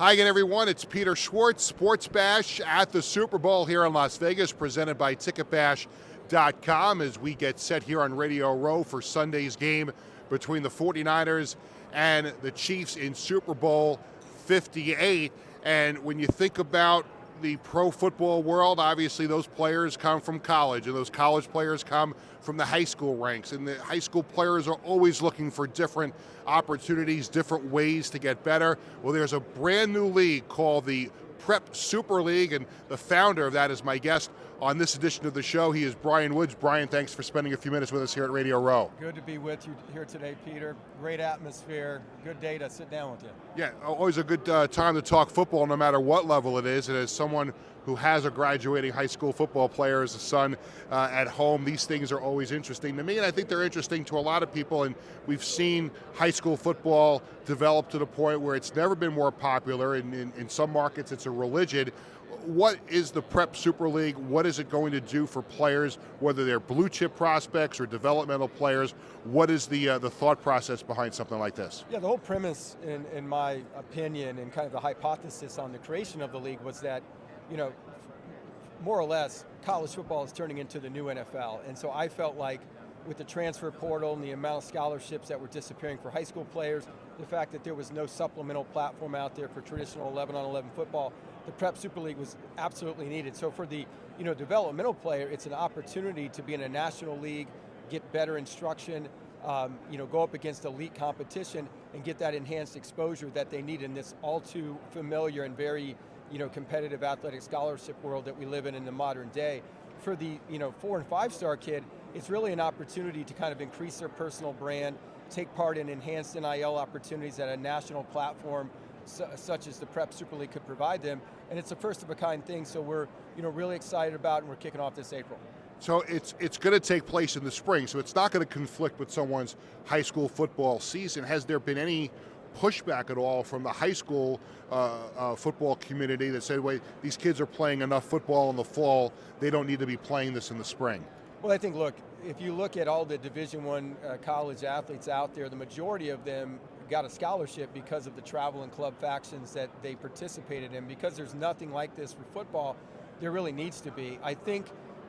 Hi again, everyone. It's Peter Schwartz, Sports Bash at the Super Bowl here in Las Vegas, presented by TicketBash.com as we get set here on Radio Row for Sunday's game between the 49ers and the Chiefs in Super Bowl 58. And when you think about the pro football world, obviously those players come from college, and those college players come from the high school ranks. And the high school players are always looking for different opportunities, different ways to get better. Well, there's a brand new league called the Prep Super League, and the founder of that is my guest on this edition of the show. He is Brian Woods. Brian, thanks for spending a few minutes with us here at Radio Row. Good to be with you here today, Peter. Great atmosphere. Good day to sit down with you. Yeah, always a good time to talk football no matter what level it is. And as someone who has a graduating high school football player as a son at home, these things are always interesting to me, and I think they're interesting to a lot of people. And we've seen high school football develop to the point where it's never been more popular. In some markets, it's a religion. What is the Prep Super League? What is it going to do for players, whether they're blue chip prospects or developmental players? What is the thought process behind something like this? Yeah, the whole premise, in my opinion, and kind of the hypothesis on the creation of the league was that, more or less, college football is turning into the new NFL. And so I felt like with the transfer portal and the amount of scholarships that were disappearing for high school players, the fact that there was no supplemental platform out there for traditional 11-on-11 football, the Prep Super League was absolutely needed. So for the developmental player, it's an opportunity to be in a national league, get better instruction, go up against elite competition and get that enhanced exposure that they need in this all too familiar and very competitive athletic scholarship world that we live in the modern day. For the 4 and 5 star kid, it's really an opportunity to kind of increase their personal brand, take part in enhanced NIL opportunities that a national platform such as the Prep Super League could provide them, and it's a first of a kind thing. So we're really excited about it, and we're kicking off this April. So it's going to take place in the spring, so it's not going to conflict with someone's high school football season. Has there been any pushback at all from the high school football community that said, wait, these kids are playing enough football in the fall, they don't need to be playing this in the spring? Well, I think, look, if you look at all the Division I college athletes out there, the majority of them got a scholarship because of the travel and club factions that they participated in. Because there's nothing like this for football, there really needs to be. I think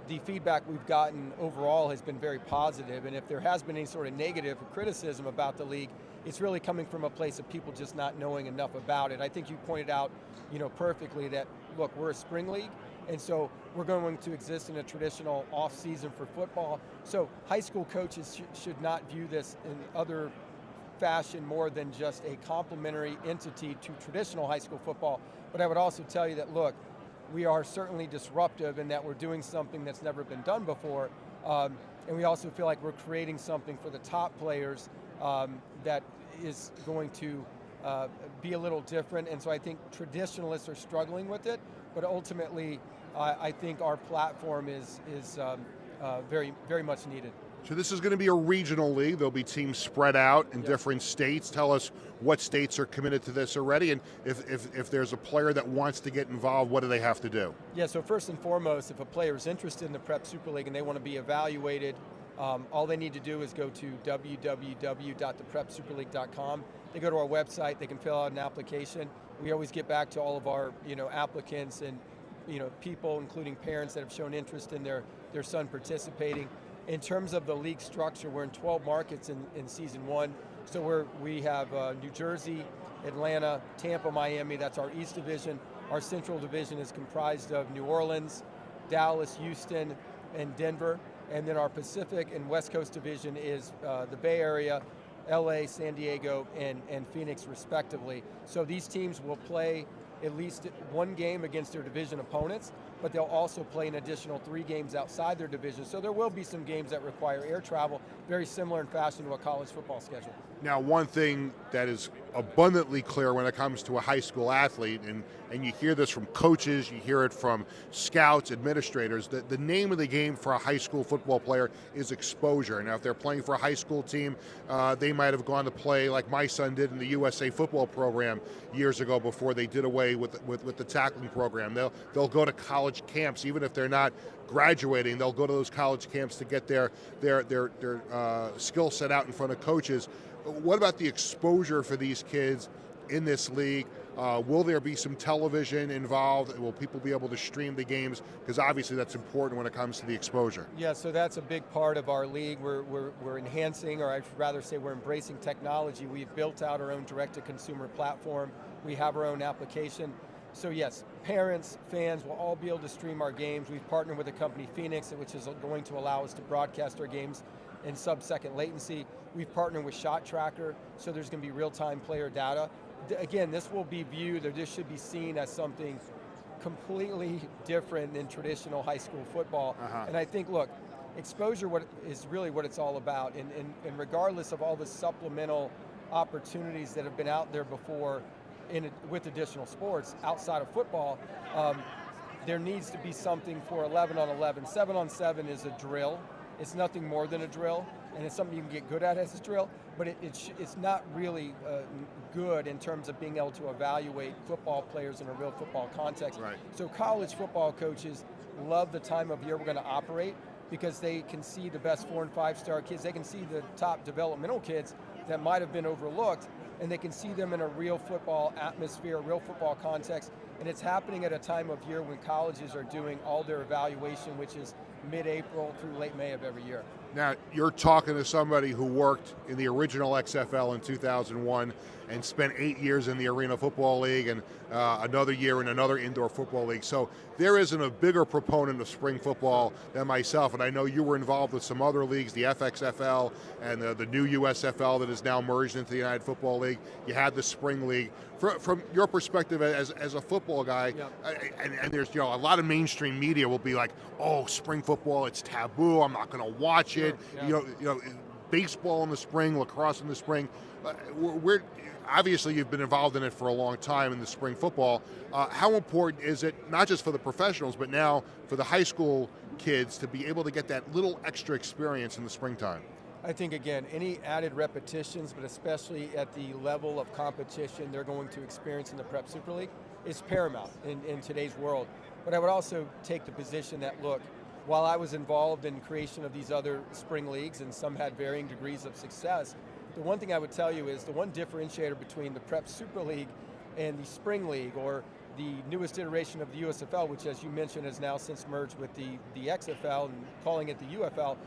the feedback we've gotten overall has been very positive, and if there has been any sort of negative criticism about the league, it's really coming from a place of people just not knowing enough about it. I think you pointed out, perfectly that, look, we're a spring league, and so we're going to exist in a traditional off season for football. So high school coaches should not view this in other fashion more than just a complementary entity to traditional high school football. But I would also tell you that, look, we are certainly disruptive in that we're doing something that's never been done before. And we also feel like we're creating something for the top players that is going to be a little different. And so I think traditionalists are struggling with it, but ultimately I think our platform is very, very much needed. So this is going to be a regional league. There'll be teams spread out in different states. Tell us what states are committed to this already, and if there's a player that wants to get involved, what do they have to do? Yeah, so first and foremost, if a player is interested in the Prep Super League and they want to be evaluated, all they need to do is go to www.theprepsuperleague.com. They go to our website, they can fill out an application. We always get back to all of our applicants and people, including parents that have shown interest in their son participating. In terms of the league structure, we're in 12 markets in season 1. So we have New Jersey, Atlanta, Tampa, Miami. That's our East Division. Our Central Division is comprised of New Orleans, Dallas, Houston, and Denver. And then our Pacific and West Coast Division is the Bay Area, LA, San Diego, and Phoenix, respectively. So these teams will play at least one game against their division opponents, but they'll also play an additional 3 games outside their division. So there will be some games that require air travel, very similar in fashion to a college football schedule. Now, one thing that is abundantly clear when it comes to a high school athlete, and you hear this from coaches, you hear it from scouts, administrators, that the name of the game for a high school football player is exposure. Now, if they're playing for a high school team, they might have gone to play like my son did in the USA football program years ago before they did away with the tackling program. They'll go to college camps, even if they're not graduating. They'll go to those college camps to get their skill set out in front of coaches. What about the exposure for these kids in this league? Will there be some television involved? Will people be able to stream the games? Because obviously that's important when it comes to the exposure. Yeah, so that's a big part of our league. We're enhancing, or I should rather say we're embracing technology. We've built out our own direct-to-consumer platform. We have our own application. So yes, parents, fans will all be able to stream our games. We've partnered with the company Phoenix, which is going to allow us to broadcast our games in sub-second latency. We've partnered with Shot Tracker, so there's going to be real-time player data. Again, this will be viewed, or this should be seen as something completely different than traditional high school football. And I think, look, exposure is really what it's all about. And regardless of all the supplemental opportunities that have been out there before with additional sports outside of football, there needs to be something for 11 on 11. 7 on 7 is a drill. It's nothing more than a drill, and it's something you can get good at as a drill, but it's not really good in terms of being able to evaluate football players in a real football context. Right. So college football coaches love the time of year we're going to operate, because they can see the best 4- and 5-star kids. They can see the top developmental kids that might have been overlooked, and they can see them in a real football atmosphere, a real football context. And it's happening at a time of year when colleges are doing all their evaluation, which is mid-April through late May of every year. Now, you're talking to somebody who worked in the original XFL in 2001 and spent 8 years in the Arena Football League and another year in another indoor football league. So there isn't a bigger proponent of spring football than myself, and I know you were involved with some other leagues, the FXFL and the new USFL that is now merged into the United Football League. You had the Spring League. From your perspective as a football guy, Yep. and there's a lot of mainstream media will be like, oh, spring football, it's taboo, I'm not going to watch it. Yeah. Baseball in the spring, lacrosse in the spring. We're obviously you've been involved in it for a long time in the spring football. How important is it, not just for the professionals, but now for the high school kids to be able to get that little extra experience in the springtime? I think, again, any added repetitions, but especially at the level of competition they're going to experience in the Prep Super League, is paramount in today's world. But I would also take the position that, look, while I was involved in creation of these other spring leagues, and some had varying degrees of success, the one thing I would tell you is the one differentiator between the Prep Super League and the Spring League, or the newest iteration of the USFL, which, as you mentioned, has now since merged with the XFL and calling it the UFL,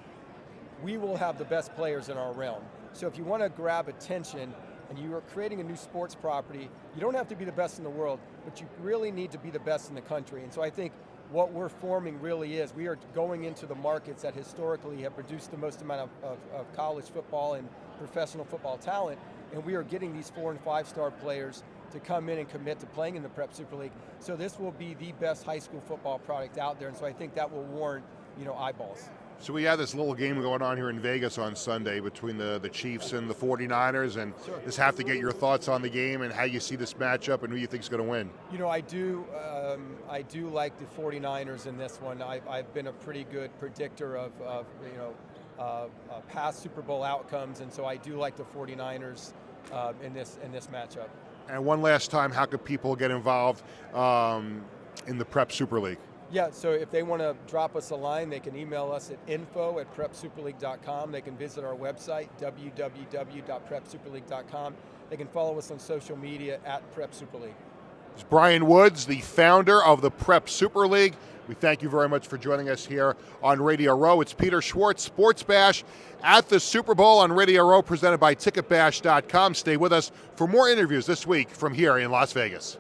we will have the best players in our realm. So if you want to grab attention and you are creating a new sports property, you don't have to be the best in the world, but you really need to be the best in the country. And so I think what we're forming really is, we are going into the markets that historically have produced the most amount of college football and professional football talent, and we are getting these 4- and 5-star players to come in and commit to playing in the Prep Super League. So this will be the best high school football product out there, and so I think that will warrant eyeballs. So we have this little game going on here in Vegas on Sunday between the Chiefs and the 49ers, and Sure. just have to get your thoughts on the game and how you see this matchup and who you think is going to win. I do like the 49ers in this one. I've been a pretty good predictor of past Super Bowl outcomes, and so I do like the 49ers in this matchup. And one last time, how could people get involved in the Prep Super League? Yeah, so if they want to drop us a line, they can email us at info@prepsuperleague.com. They can visit our website, www.prepsuperleague.com. They can follow us on social media @PrepSuperLeague. It's Brian Woods, the founder of the Prep Super League. We thank you very much for joining us here on Radio Row. It's Peter Schwartz, Sports Bash at the Super Bowl on Radio Row, presented by TicketBash.com. Stay with us for more interviews this week from here in Las Vegas.